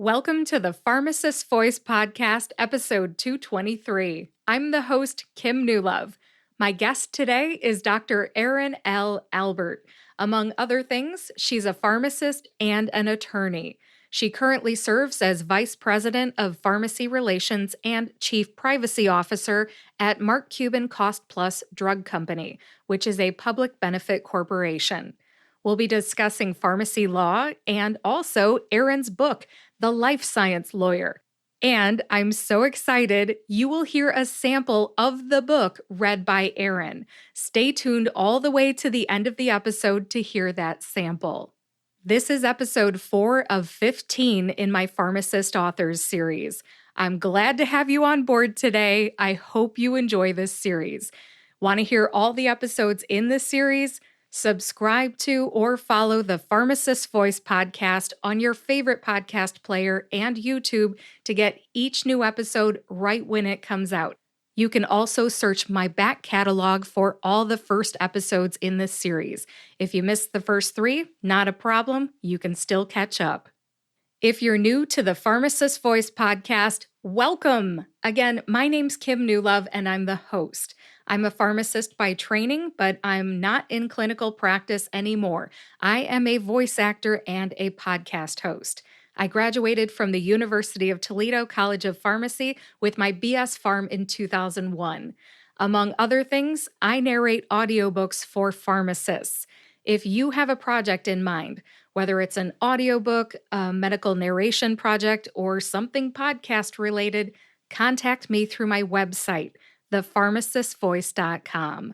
Welcome to the Pharmacist Voice Podcast, episode 223. I'm the host, Kim Newlove. My guest today is Dr. Erin L. Albert. Among other things, she's a pharmacist and an attorney. She currently serves as Vice President of Pharmacy Relations and Chief Privacy Officer at Cuban Cost Plus Drug Company, which is a public benefit corporation. We'll be discussing pharmacy law and also Erin's book, The Life Science Lawyer. And I'm so excited, you will hear a sample of the book read by Erin. Stay tuned all the way to the end of the episode to hear that sample. This is episode 4 of 15 in my Pharmacist Authors series. I'm glad to have you on board today. I hope you enjoy this series. Want to hear all the episodes in this series? Subscribe to or follow the Pharmacist Voice podcast on your favorite podcast player and YouTube to get each new episode right when it comes out. You can also search my back catalog for all the first episodes in this series. If you missed the first 3, not a problem, you can still catch up. If you're new to the Pharmacist Voice podcast, welcome! Again, my name's Kim Newlove and I'm the host. I'm a pharmacist by training, but I'm not in clinical practice anymore. I am a voice actor and a podcast host. I graduated from the University of Toledo College of Pharmacy with my BS Pharm in 2001. Among other things, I narrate audiobooks for pharmacists. If you have a project in mind, whether it's an audiobook, a medical narration project, or something podcast related, contact me through my website, thepharmacistvoice.com.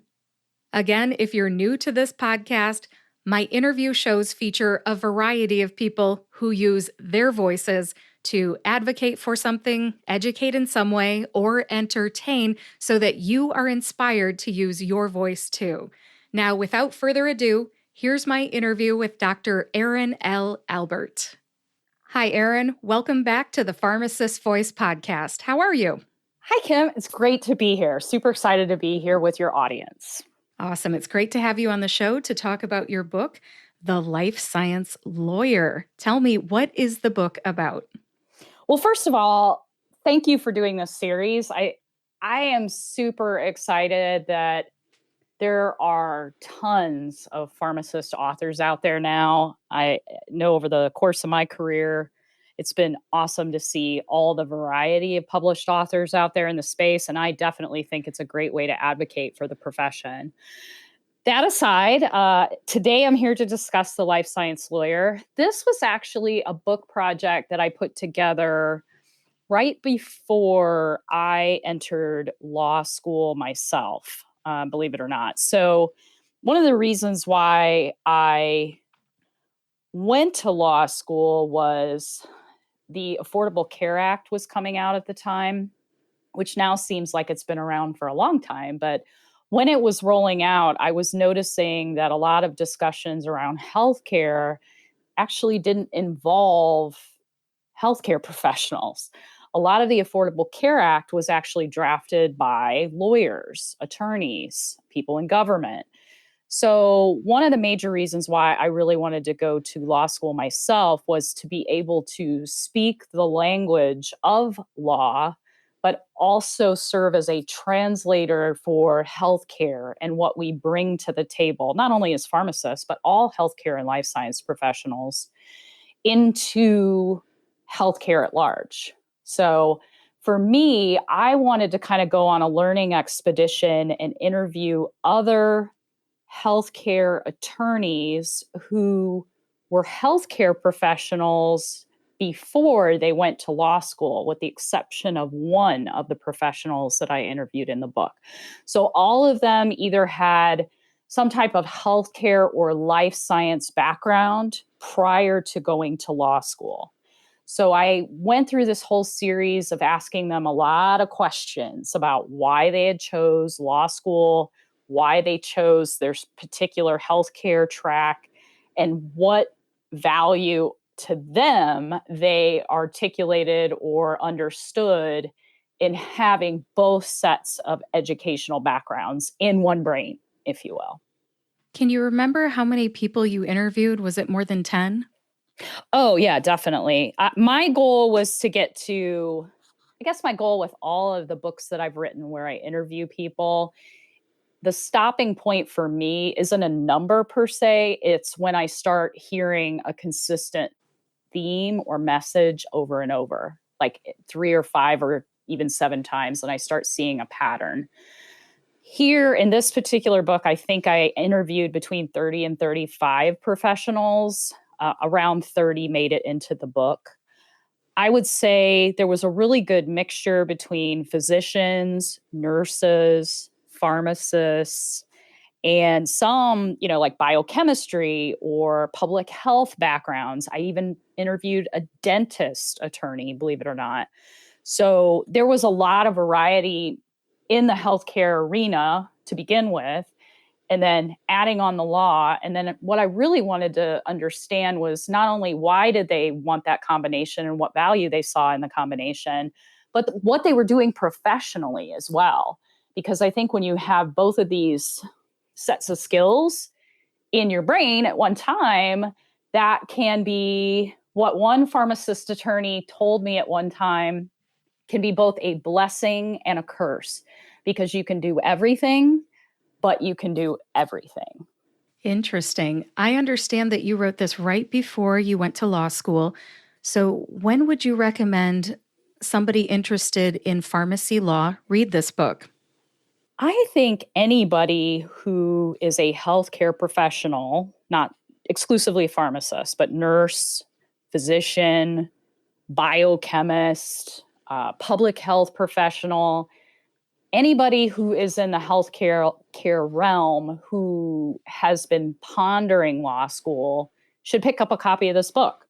Again, if you're new to this podcast, my interview shows feature a variety of people who use their voices to advocate for something, educate in some way, or entertain so that you are inspired to use your voice too. Now, without further ado, here's my interview with Dr. Erin L. Albert. Hi, Erin. Welcome back to the Pharmacist Voice podcast. How are you? Hi, Kim. It's great to be here. Super excited to be here with your audience. Awesome. It's great to have you on the show to talk about your book, The Life Science Lawyer. Tell me, what is the book about? Well, first of all, thank you for doing this series. I am super excited that there are tons of pharmacist authors out there now. I know over the course of my career, it's been awesome to see all the variety of published authors out there in the space, and I definitely think it's a great way to advocate for the profession. That aside, today I'm here to discuss The Life Science Lawyer. This was actually a book project that I put together right before I entered law school myself, believe it or not. So one of the reasons why I went to law school was the Affordable Care Act was coming out at the time, which now seems like it's been around for a long time. But when it was rolling out, I was noticing that a lot of discussions around healthcare actually didn't involve healthcare professionals. A lot of the Affordable Care Act was actually drafted by lawyers, attorneys, people in government. So one of the major reasons why I really wanted to go to law school myself was to be able to speak the language of law, but also serve as a translator for healthcare and what we bring to the table, not only as pharmacists, but all healthcare and life science professionals into healthcare at large. So for me, I wanted to kind of go on a learning expedition and interview other healthcare attorneys who were healthcare professionals before they went to law school, with the exception of one of the professionals that I interviewed in the book. So all of them either had some type of healthcare or life science background prior to going to law school. So I went through this whole series of asking them a lot of questions about why they had chose law school, why they chose their particular healthcare track, and what value to them they articulated or understood in having both sets of educational backgrounds in one brain, if you will. Can you remember how many people you interviewed? Was it more than 10? Oh, yeah, definitely. My goal was to get to, I guess my goal with all of the books that I've written where I interview people, the stopping point for me isn't a number per se. It's when I start hearing a consistent theme or message over and over, like 3 or 5 or even 7 times, and I start seeing a pattern. Here in this particular book, I think I interviewed between 30 and 35 professionals. Around 30 made it into the book. I would say there was a really good mixture between physicians, nurses, pharmacists, and some, like biochemistry or public health backgrounds. I even interviewed a dentist attorney, believe it or not. So there was a lot of variety in the healthcare arena to begin with, and then adding on the law. And then what I really wanted to understand was not only why did they want that combination and what value they saw in the combination, but what they were doing professionally as well. Because I think when you have both of these sets of skills in your brain at one time, that can be what one pharmacist attorney told me at one time can be both a blessing and a curse because you can do everything, but you can do everything. Interesting. I understand that you wrote this right before you went to law school. So, when would you recommend somebody interested in pharmacy law read this book? I think anybody who is a healthcare professional, not exclusively a pharmacist, but nurse, physician, biochemist, public health professional, anybody who is in the healthcare realm who has been pondering law school should pick up a copy of this book.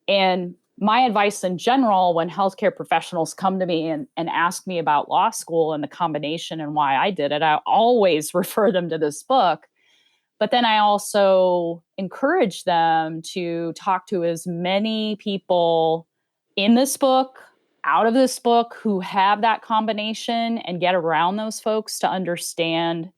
And my advice in general, when healthcare professionals come to me and ask me about law school and the combination and why I did it, I always refer them to this book. But then I also encourage them to talk to as many people in this book, out of this book, who have that combination and get around those folks to understand,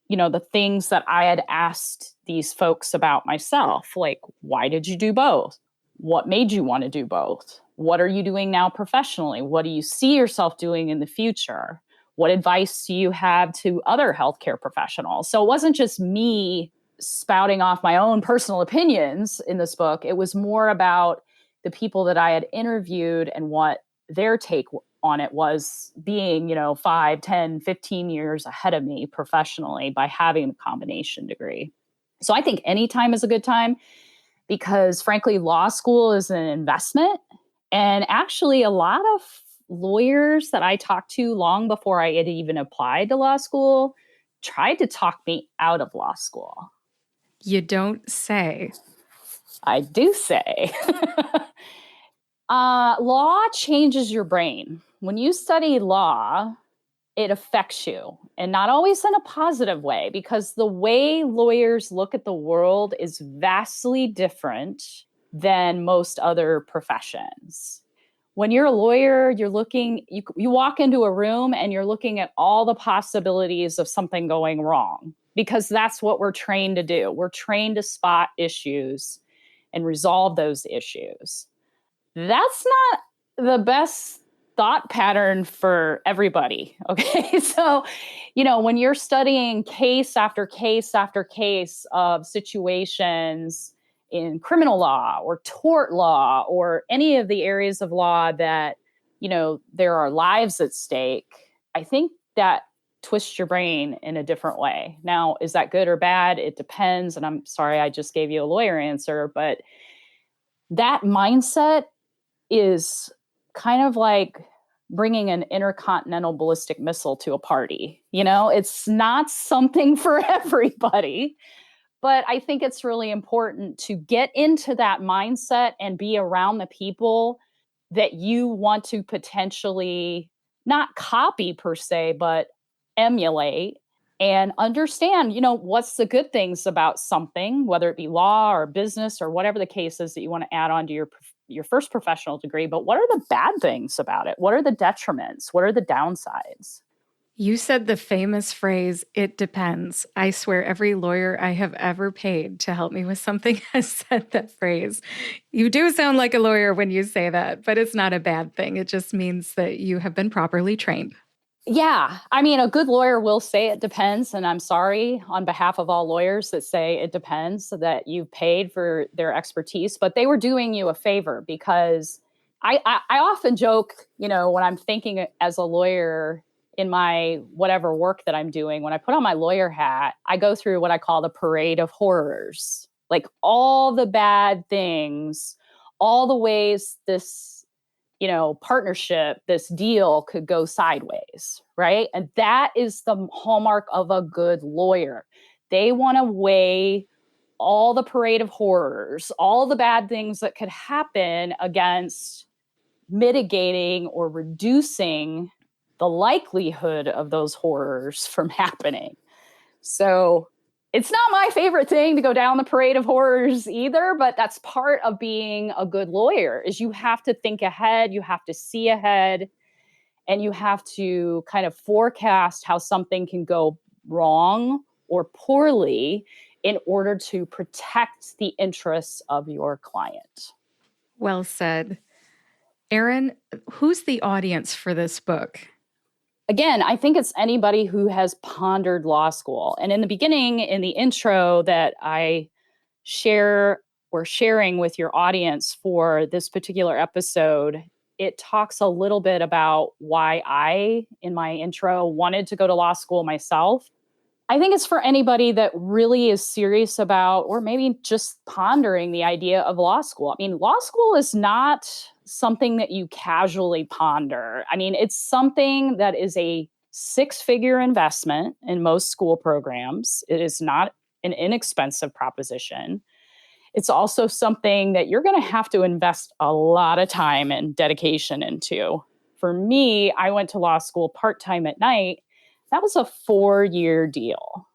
the things that I had asked these folks about myself. Like, why did you do both? What made you want to do both? What are you doing now professionally? What do you see yourself doing in the future? What advice do you have to other healthcare professionals? So it wasn't just me spouting off my own personal opinions in this book. It was more about the people that I had interviewed and what their take on it was, being, 5, 10, 15 years ahead of me professionally by having a combination degree. So I think any time is a good time because, frankly, law school is an investment. And actually, a lot of lawyers that I talked to long before I had even applied to law school tried to talk me out of law school. You don't say. I do say. Law changes your brain. When you study law, it affects you, and not always in a positive way, because the way lawyers look at the world is vastly different than most other professions. When you're a lawyer, you walk into a room and you're looking at all the possibilities of something going wrong, because that's what we're trained to do. We're trained to spot issues and resolve those issues. That's not the best thought pattern for everybody. Okay. So, when you're studying case after case after case of situations in criminal law or tort law or any of the areas of law that, there are lives at stake, I think that twists your brain in a different way. Now, is that good or bad? It depends. And I'm sorry, I just gave you a lawyer answer, but that mindset is kind of like bringing an intercontinental ballistic missile to a party. It's not something for everybody, but I think it's really important to get into that mindset and be around the people that you want to potentially not copy per se, but emulate, and understand, what's the good things about something, whether it be law or business or whatever the case is that you want to add on to your first professional degree. But what are the bad things about it? What are the detriments? What are the downsides? You said the famous phrase, "it depends." I swear every lawyer I have ever paid to help me with something has said that phrase. You do sound like a lawyer when you say that, but it's not a bad thing. It just means that you have been properly trained. Yeah. I mean, a good lawyer will say it depends. And I'm sorry on behalf of all lawyers that say it depends, so that you paid for their expertise, but they were doing you a favor, because I often joke, when I'm thinking as a lawyer in my whatever work that I'm doing, when I put on my lawyer hat, I go through what I call the parade of horrors, like all the bad things, all the ways this partnership, this deal could go sideways, right? And that is the hallmark of a good lawyer. They want to weigh all the parade of horrors, all the bad things that could happen, against mitigating or reducing the likelihood of those horrors from happening. So it's not my favorite thing to go down the parade of horrors either, but that's part of being a good lawyer, is you have to think ahead, you have to see ahead, and you have to kind of forecast how something can go wrong or poorly in order to protect the interests of your client. Well said. Erin, who's the audience for this book? Again, I think it's anybody who has pondered law school. And in the beginning, in the intro that I sharing with your audience for this particular episode, it talks a little bit about why I, in my intro, wanted to go to law school myself. I think it's for anybody that really is serious about, or maybe just pondering the idea of law school. I mean, law school is not something that you casually ponder. I mean, it's something that is a six-figure investment in most school programs. It is not an inexpensive proposition. It's also something that you're going to have to invest a lot of time and dedication into. For me, I went to law school part-time at night. That was a 4-year deal.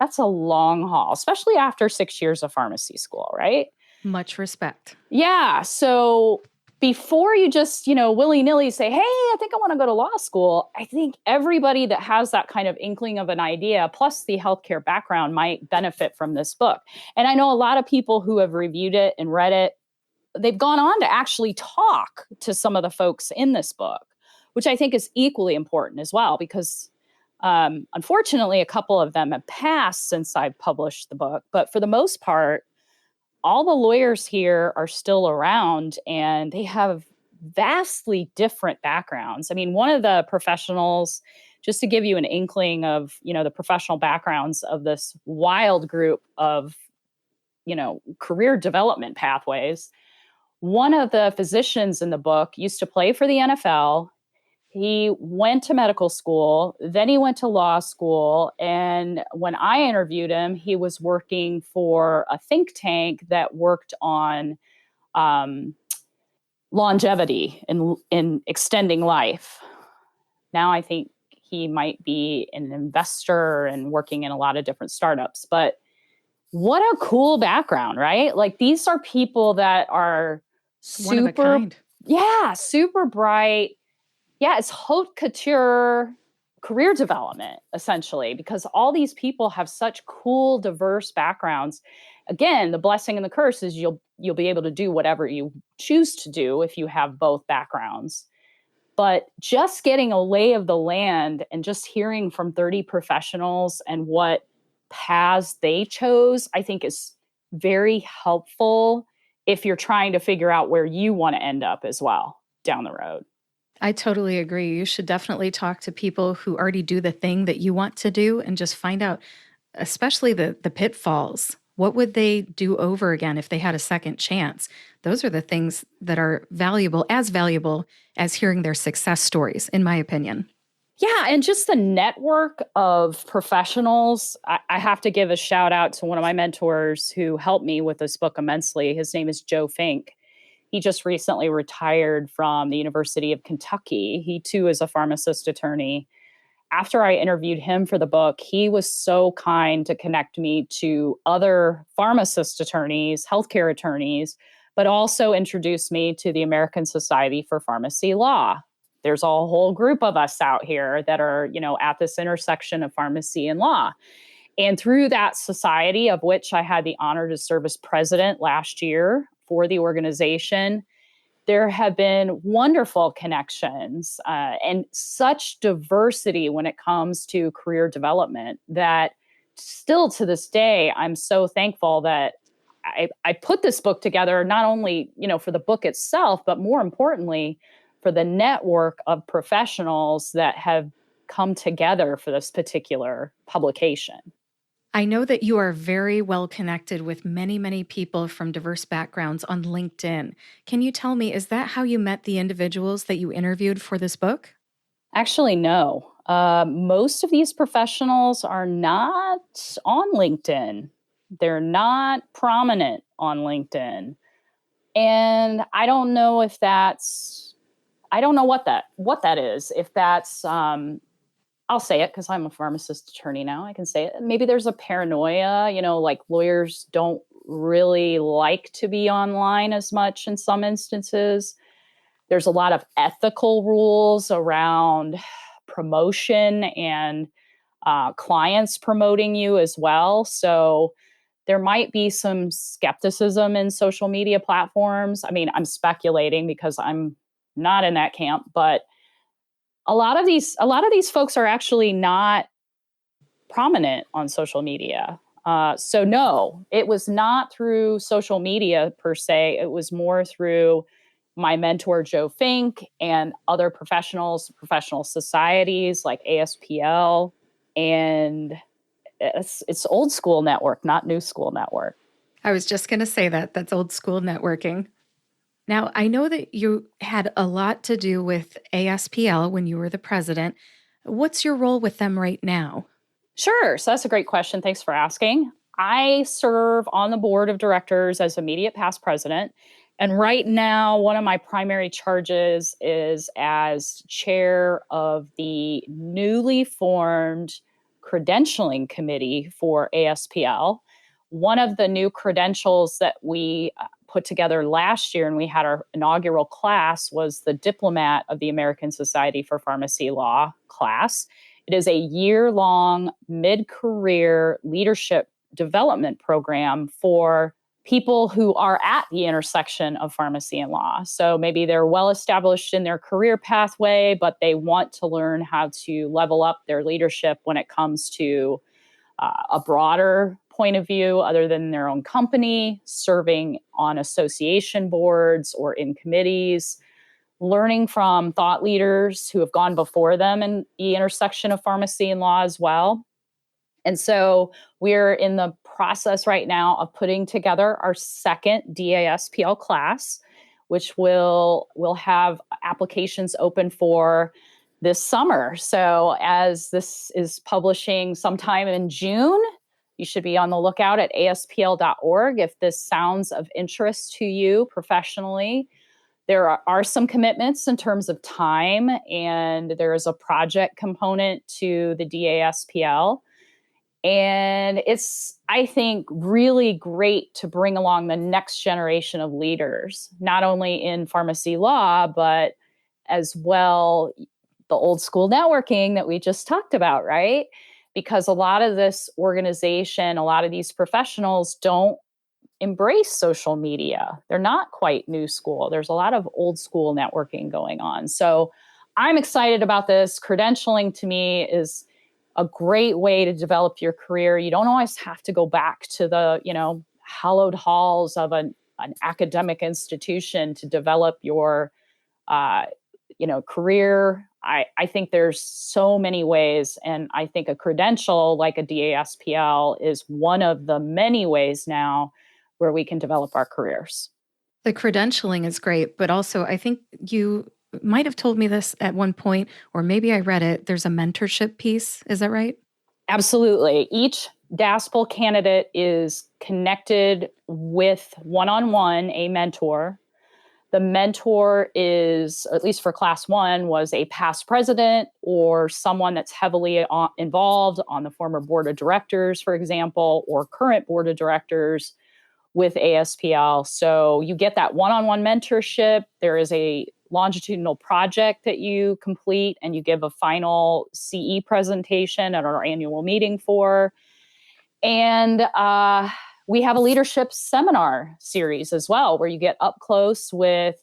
That's a long haul, especially after 6 years of pharmacy school, right? Much respect. Yeah. So before you just, willy-nilly say, hey, I think I want to go to law school, I think everybody that has that kind of inkling of an idea, plus the healthcare background, might benefit from this book. And I know a lot of people who have reviewed it and read it, they've gone on to actually talk to some of the folks in this book, which I think is equally important as well, because unfortunately, a couple of them have passed since I published the book. But for the most part, all the lawyers here are still around, and they have vastly different backgrounds. I mean, one of the professionals, just to give you an inkling of, the professional backgrounds of this wild group of, career development pathways, one of the physicians in the book used to play for the NFL. He went to medical school, then he went to law school. And when I interviewed him, he was working for a think tank that worked on longevity and in extending life. Now I think he might be an investor and working in a lot of different startups. But what a cool background, right? Like, these are people that are One of a kind. super bright. Yeah, it's haute couture career development, essentially, because all these people have such cool, diverse backgrounds. Again, the blessing and the curse is you'll be able to do whatever you choose to do if you have both backgrounds. But just getting a lay of the land and just hearing from 30 professionals and what paths they chose, I think is very helpful if you're trying to figure out where you want to end up as well down the road. I totally agree. You should definitely talk to people who already do the thing that you want to do and just find out, especially the pitfalls. What would they do over again if they had a second chance? Those are the things that are valuable as hearing their success stories, in my opinion. Yeah, and just the network of professionals. I have to give a shout out to one of my mentors who helped me with this book immensely. His name is Joe Fink. He just recently retired from the University of Kentucky. He too is a pharmacist attorney. After I interviewed him for the book, he was so kind to connect me to other pharmacist attorneys, healthcare attorneys, but also introduced me to the American Society for Pharmacy Law. there's a whole group of us out here that are, at this intersection of pharmacy and law. And through that society, of which I had the honor to serve as president last year for the organization, there have been wonderful connections and such diversity when it comes to career development that still to this day, I'm so thankful that I put this book together, not only, for the book itself, but more importantly, for the network of professionals that have come together for this particular publication. I know that you are very well connected with many, many people from diverse backgrounds on LinkedIn. Can you tell me, is that how you met the individuals that you interviewed for this book? Actually, no. Most of these professionals are not on LinkedIn. They're not prominent on LinkedIn. And I don't know if I don't know what that is. If that's, I'll say it because I'm a pharmacist attorney now. I can say it. Maybe there's a paranoia, like lawyers don't really like to be online as much in some instances. There's a lot of ethical rules around promotion and clients promoting you as well. So there might be some skepticism in social media platforms. I mean, I'm speculating because I'm not in that camp, but a lot of these folks are actually not prominent on social media. So no, it was not through social media per se. It was more through my mentor, Joe Fink, and other professional societies like ASPL. And it's old school network, not new school network. I was just going to say that's old school networking. Now, I know that you had a lot to do with ASPL when you were the president. What's your role with them right now? Sure. So that's a great question. Thanks for asking. I serve on the board of directors as immediate past president. And right now, one of my primary charges is as chair of the newly formed credentialing committee for ASPL. One of the new credentials that we put together last year, and we had our inaugural class, was the Diplomat of the American Society for Pharmacy Law class. It is a year-long mid-career leadership development program for people who are at the intersection of pharmacy and law. So maybe they're well established in their career pathway, but they want to learn how to level up their leadership when it comes to a broader point of view other than their own company, serving on association boards or in committees, learning from thought leaders who have gone before them in the intersection of pharmacy and law as well. And so we're in the process right now of putting together our second DASPL class, which will have applications open for this summer. So as this is publishing sometime in June, you should be on the lookout at aspl.org if this sounds of interest to you professionally. There are some commitments in terms of time, and there is a project component to the DASPL. And it's, I think, really great to bring along the next generation of leaders, not only in pharmacy law, but as well the old school networking that we just talked about, right? Because a lot of this organization, a lot of these professionals don't embrace social media. They're not quite new school. There's a lot of old school networking going on. So I'm excited about this. Credentialing to me is a great way to develop your career. You don't always have to go back to the, hallowed halls of an academic institution to develop your, career. I think there's so many ways, and I think a credential like a DASPL is one of the many ways now where we can develop our careers. The credentialing is great, but also I think you might have told me this at one point, or maybe I read it. There's a mentorship piece. Is that right? Absolutely. Each DASPL candidate is connected with one-on-one a mentor. The mentor is, at least for class one, was a past president or someone that's heavily involved on the former board of directors, for example, or current board of directors with ASPL. So you get that one-on-one mentorship. There is a longitudinal project that you complete and you give a final CE presentation at our annual meeting for. And we have a leadership seminar series as well, where you get up close with,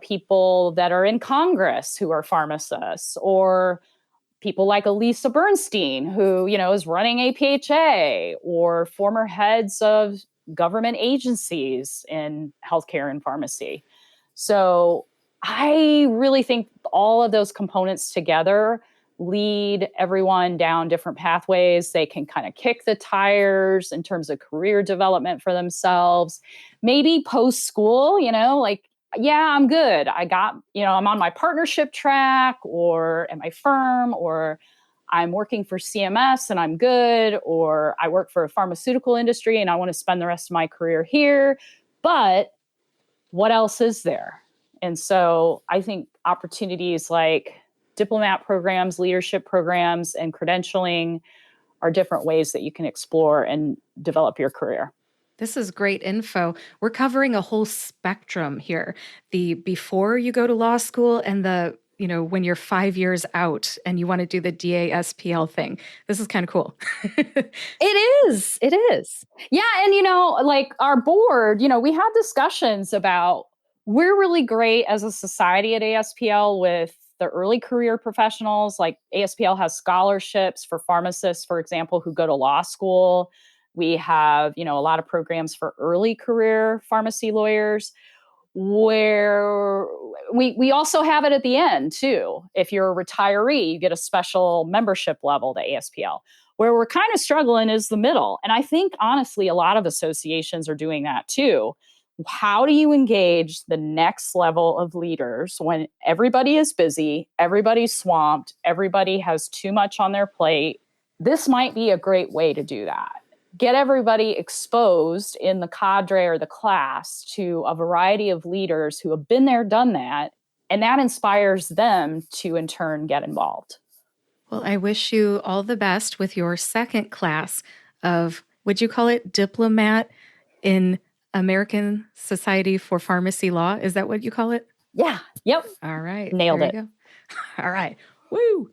people that are in Congress who are pharmacists, or people like Elisa Bernstein, who, is running APHA, or former heads of government agencies in healthcare and pharmacy. So I really think all of those components together lead everyone down different pathways. They can kind of kick the tires in terms of career development for themselves. Maybe post school, yeah, I'm good. I got, I'm on my partnership track or at my firm, or I'm working for CMS and I'm good, or I work for a pharmaceutical industry and I want to spend the rest of my career here. But what else is there? And so I think opportunities like diplomat programs, leadership programs, and credentialing are different ways that you can explore and develop your career. This is great info. We're covering a whole spectrum here. The before you go to law school and the, when you're 5 years out and you want to do the DASPL thing. This is kind of cool. It is. It is. Yeah. And, like our board, we had discussions about we're really great as a society at ASPL with the early career professionals. Like ASPL has scholarships for pharmacists, for example, who go to law school. We have, a lot of programs for early career pharmacy lawyers, where we also have it at the end too. If you're a retiree, you get a special membership level to ASPL. Where we're kind of struggling is the middle. And I think, honestly, a lot of associations are doing that too. How do you engage the next level of leaders when everybody is busy, everybody's swamped, everybody has too much on their plate? This might be a great way to do that. Get everybody exposed in the cadre or the class to a variety of leaders who have been there, done that, and that inspires them to, in turn, get involved. Well, I wish you all the best with your second class of, would you call it diplomat in American Society for Pharmacy Law? Is that what you call it? Yeah. Yep. All right. Nailed it. Go. All right. Woo.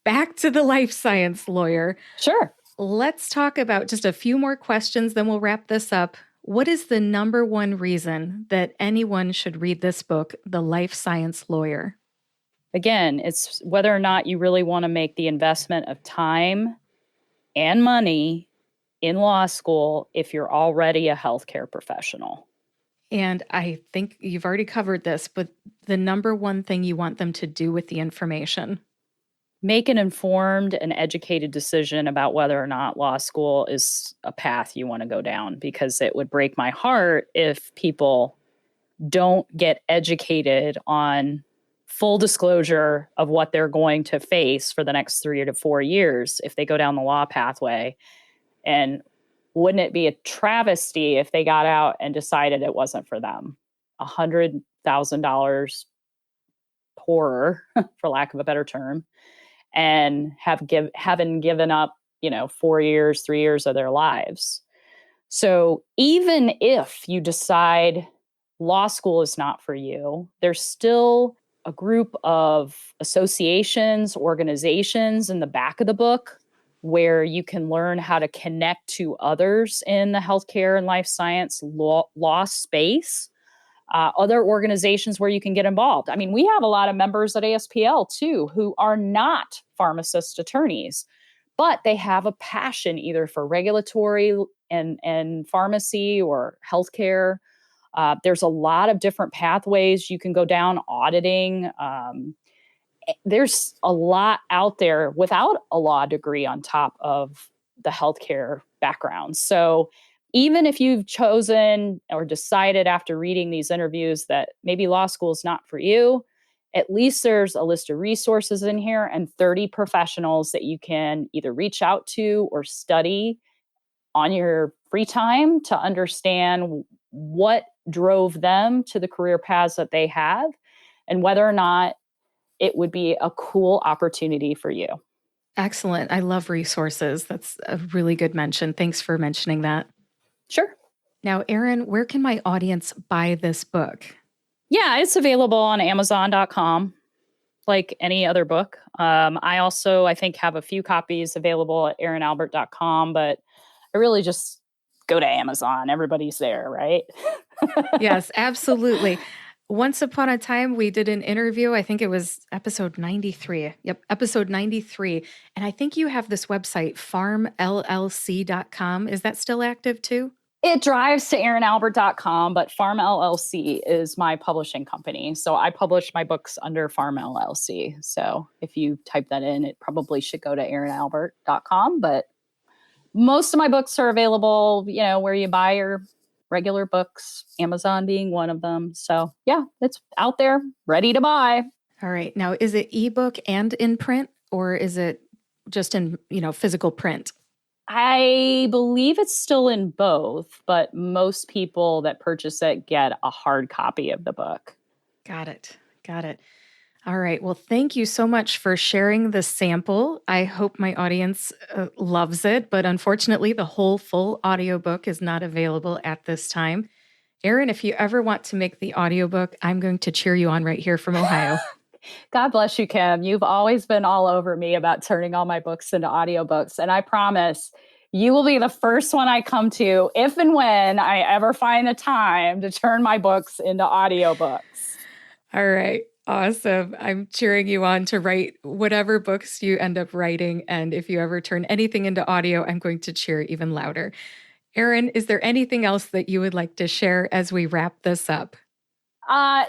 Back to the life science lawyer. Sure. Let's talk about just a few more questions, then we'll wrap this up. What is the number one reason that anyone should read this book, The Life Science Lawyer? Again, it's whether or not you really want to make the investment of time and money in law school if you're already a healthcare professional. And I think you've already covered this, but the number one thing you want them to do with the information? Make an informed and educated decision about whether or not law school is a path you want to go down, because it would break my heart if people don't get educated on full disclosure of what they're going to face for the next 3 to 4 years if they go down the law pathway. And wouldn't it be a travesty if they got out and decided it wasn't for them? $100,000 poorer, for lack of a better term, and having given up, 4 years, 3 years of their lives. So even if you decide law school is not for you, there's still a group of associations, organizations in the back of the book where you can learn how to connect to others in the healthcare and life science law space. Other organizations where you can get involved. I mean, we have a lot of members at ASPL too who are not pharmacist attorneys, but they have a passion either for regulatory and pharmacy or healthcare. There's a lot of different pathways you can go down, auditing. There's a lot out there without a law degree on top of the healthcare background. So even if you've chosen or decided after reading these interviews that maybe law school is not for you, at least there's a list of resources in here and 30 professionals that you can either reach out to or study on your free time to understand what drove them to the career paths that they have and whether or not it would be a cool opportunity for you. Excellent. I love resources. That's a really good mention. Thanks for mentioning that. Sure. Now, Erin, where can my audience buy this book? Yeah, it's available on Amazon.com, like any other book. I think, have a few copies available at erinalbert.com, but I really just go to Amazon. Everybody's there, right? Yes, absolutely. Once upon a time, we did an interview. I think it was episode 93. Yep, episode 93. And I think you have this website, farmllc.com. Is that still active too? It drives to erinalbert.com, but Farm LLC is my publishing company. So I publish my books under Farm LLC. So if you type that in, it probably should go to erinalbert.com. But most of my books are available, where you buy your regular books, Amazon being one of them. So yeah, it's out there, ready to buy. All right. Now, is it ebook and in print, or is it just in, physical print? I believe it's still in both, but most people that purchase it get a hard copy of the book. Got it. Got it. All right. Well, thank you so much for sharing the sample. I hope my audience loves it, but unfortunately, the whole full audiobook is not available at this time. Erin, if you ever want to make the audiobook, I'm going to cheer you on right here from Ohio. God bless you, Kim. You've always been all over me about turning all my books into audiobooks. And I promise you will be the first one I come to if and when I ever find the time to turn my books into audiobooks. All right. Awesome. I'm cheering you on to write whatever books you end up writing. And if you ever turn anything into audio, I'm going to cheer even louder. Erin, is there anything else that you would like to share as we wrap this up?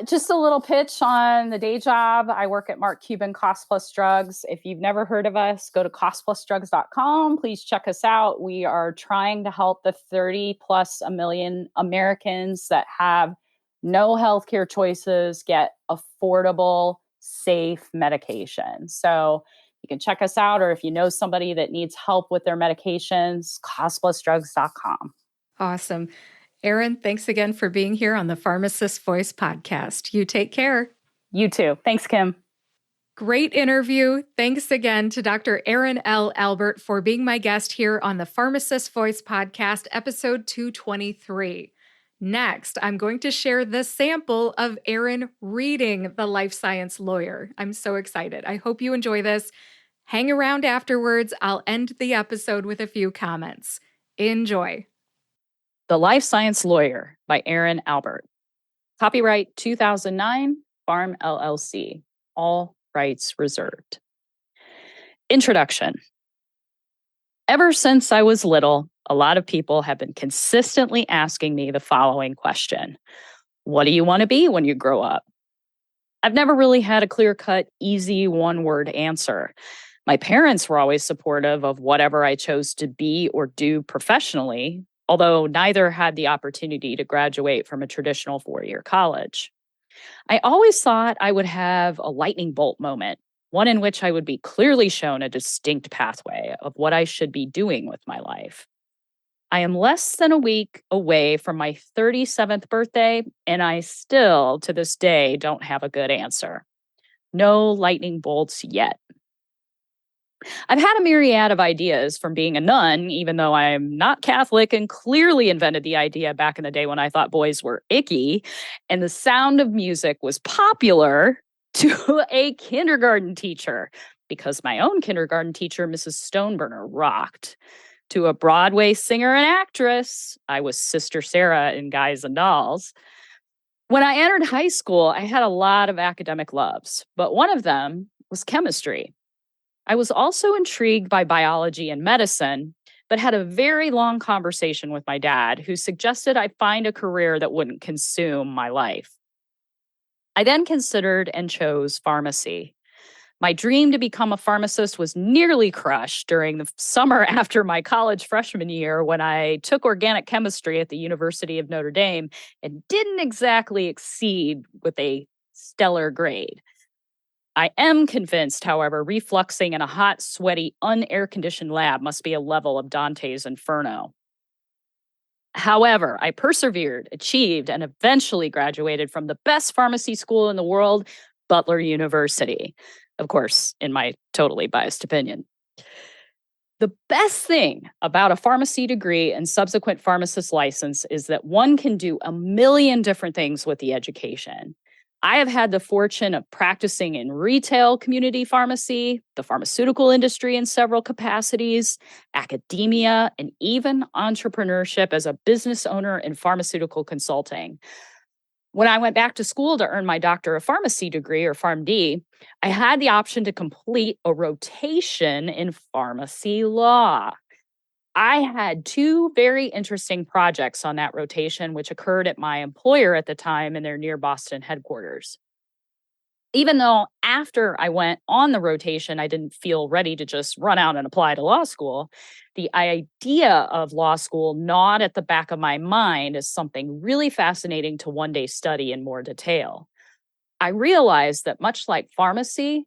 Just a little pitch on the day job. I work at Mark Cuban Cost Plus Drugs. If you've never heard of us, go to costplusdrugs.com. Please check us out. We are trying to help the 30 plus a million Americans that have no healthcare choices get affordable, safe medication. So you can check us out, or if you know somebody that needs help with their medications, costplusdrugs.com. Awesome. Erin, thanks again for being here on the Pharmacist Voice podcast. You take care. You too. Thanks, Kim. Great interview. Thanks again to Dr. Erin L. Albert for being my guest here on the Pharmacist Voice podcast, episode 223. Next, I'm going to share the sample of Erin reading The Life Science Lawyer. I'm so excited. I hope you enjoy this. Hang around afterwards. I'll end the episode with a few comments. Enjoy. The Life Science Lawyer by Erin Albert. Copyright 2009, Farm LLC. All rights reserved. Introduction. Ever since I was little, a lot of people have been consistently asking me the following question. What do you want to be when you grow up? I've never really had a clear-cut, easy, one-word answer. My parents were always supportive of whatever I chose to be or do professionally, although neither had the opportunity to graduate from a traditional four-year college. I always thought I would have a lightning bolt moment, one in which I would be clearly shown a distinct pathway of what I should be doing with my life. I am less than a week away from my 37th birthday, and I still, to this day, don't have a good answer. No lightning bolts yet. I've had a myriad of ideas from being a nun, even though I'm not Catholic and clearly invented the idea back in the day when I thought boys were icky and the sound of music was popular, to a kindergarten teacher, because my own kindergarten teacher, Mrs. Stoneburner, rocked. To a Broadway singer and actress, I was Sister Sarah in Guys and Dolls. When I entered high school, I had a lot of academic loves, but one of them was chemistry. I was also intrigued by biology and medicine, but had a very long conversation with my dad, who suggested I find a career that wouldn't consume my life. I then considered and chose pharmacy. My dream to become a pharmacist was nearly crushed during the summer after my college freshman year when I took organic chemistry at the University of Notre Dame and didn't exactly exceed with a stellar grade. I am convinced, however, refluxing in a hot, sweaty, unair-conditioned lab must be a level of Dante's Inferno. However, I persevered, achieved, and eventually graduated from the best pharmacy school in the world, Butler University. Of course, in my totally biased opinion. The best thing about a pharmacy degree and subsequent pharmacist license is that one can do a million different things with the education. I have had the fortune of practicing in retail community pharmacy, the pharmaceutical industry in several capacities, academia, and even entrepreneurship as a business owner in pharmaceutical consulting. When I went back to school to earn my Doctor of Pharmacy degree, or PharmD, I had the option to complete a rotation in pharmacy law. I had two very interesting projects on that rotation, which occurred at my employer at the time in their near Boston headquarters. Even though after I went on the rotation, I didn't feel ready to just run out and apply to law school, the idea of law school gnawed at the back of my mind as something really fascinating to one day study in more detail. I realized that much like pharmacy,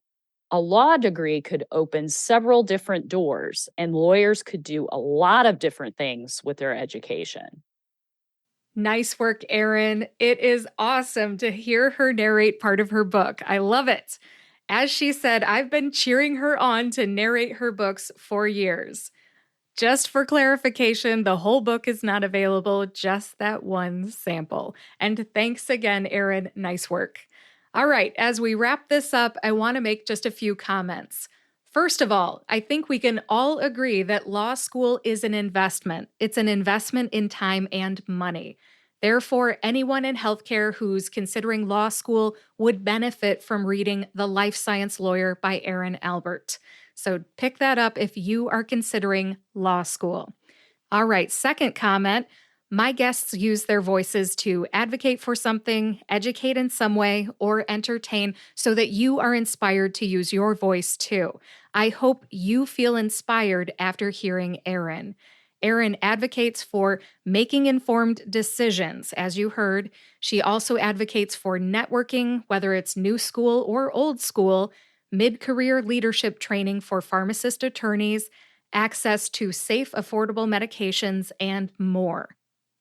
a law degree could open several different doors, and lawyers could do a lot of different things with their education. Nice work, Erin. It is awesome to hear her narrate part of her book. I love it. As she said, I've been cheering her on to narrate her books for years. Just for clarification, the whole book is not available, just that one sample. And thanks again, Erin. Nice work. All right, as we wrap this up, I want to make just a few comments. First of all, I think we can all agree that law school is an investment. It's an investment in time and money. Therefore, anyone in healthcare who's considering law school would benefit from reading The Life Science Lawyer by Erin Albert. So pick that up if you are considering law school. All right, second comment. My guests use their voices to advocate for something, educate in some way, or entertain so that you are inspired to use your voice too. I hope you feel inspired after hearing Erin. Erin advocates for making informed decisions, as you heard. She also advocates for networking, whether it's new school or old school, mid-career leadership training for pharmacist attorneys, access to safe, affordable medications, and more.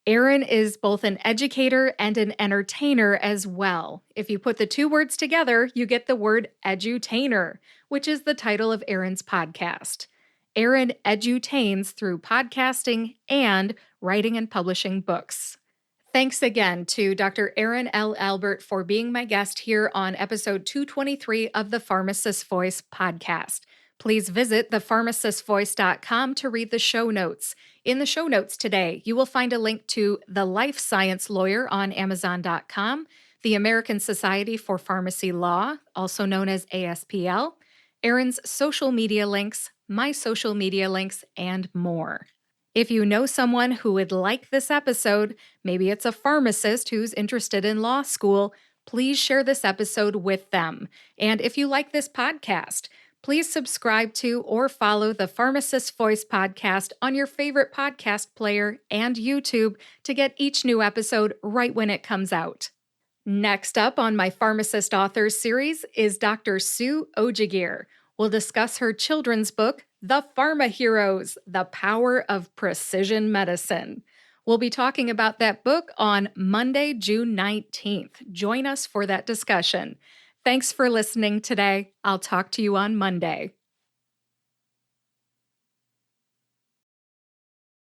Erin is both an educator and an entertainer as well. If you put the two words together, you get the word edutainer, which is the title of Erin's podcast. Erin edutains through podcasting and writing and publishing books. Thanks again to Dr. Erin L. Albert for being my guest here on episode 223 of the Pharmacist Voice podcast. Please visit thepharmacistvoice.com to read the show notes. In the show notes today, you will find a link to The Life Science Lawyer on Amazon.com, the American Society for Pharmacy Law, also known as ASPL, Erin's social media links, my social media links, and more. If you know someone who would like this episode, maybe it's a pharmacist who's interested in law school, please share this episode with them. And if you like this podcast, please subscribe to or follow the Pharmacist Voice podcast on your favorite podcast player and YouTube to get each new episode right when it comes out. Next up on my Pharmacist Authors series is Dr. Sue Ojigir. We'll discuss her children's book, The Pharma Heroes, The Power of Precision Medicine. We'll be talking about that book on Monday, June 19th. Join us for that discussion. Thanks for listening today. I'll talk to you on Monday.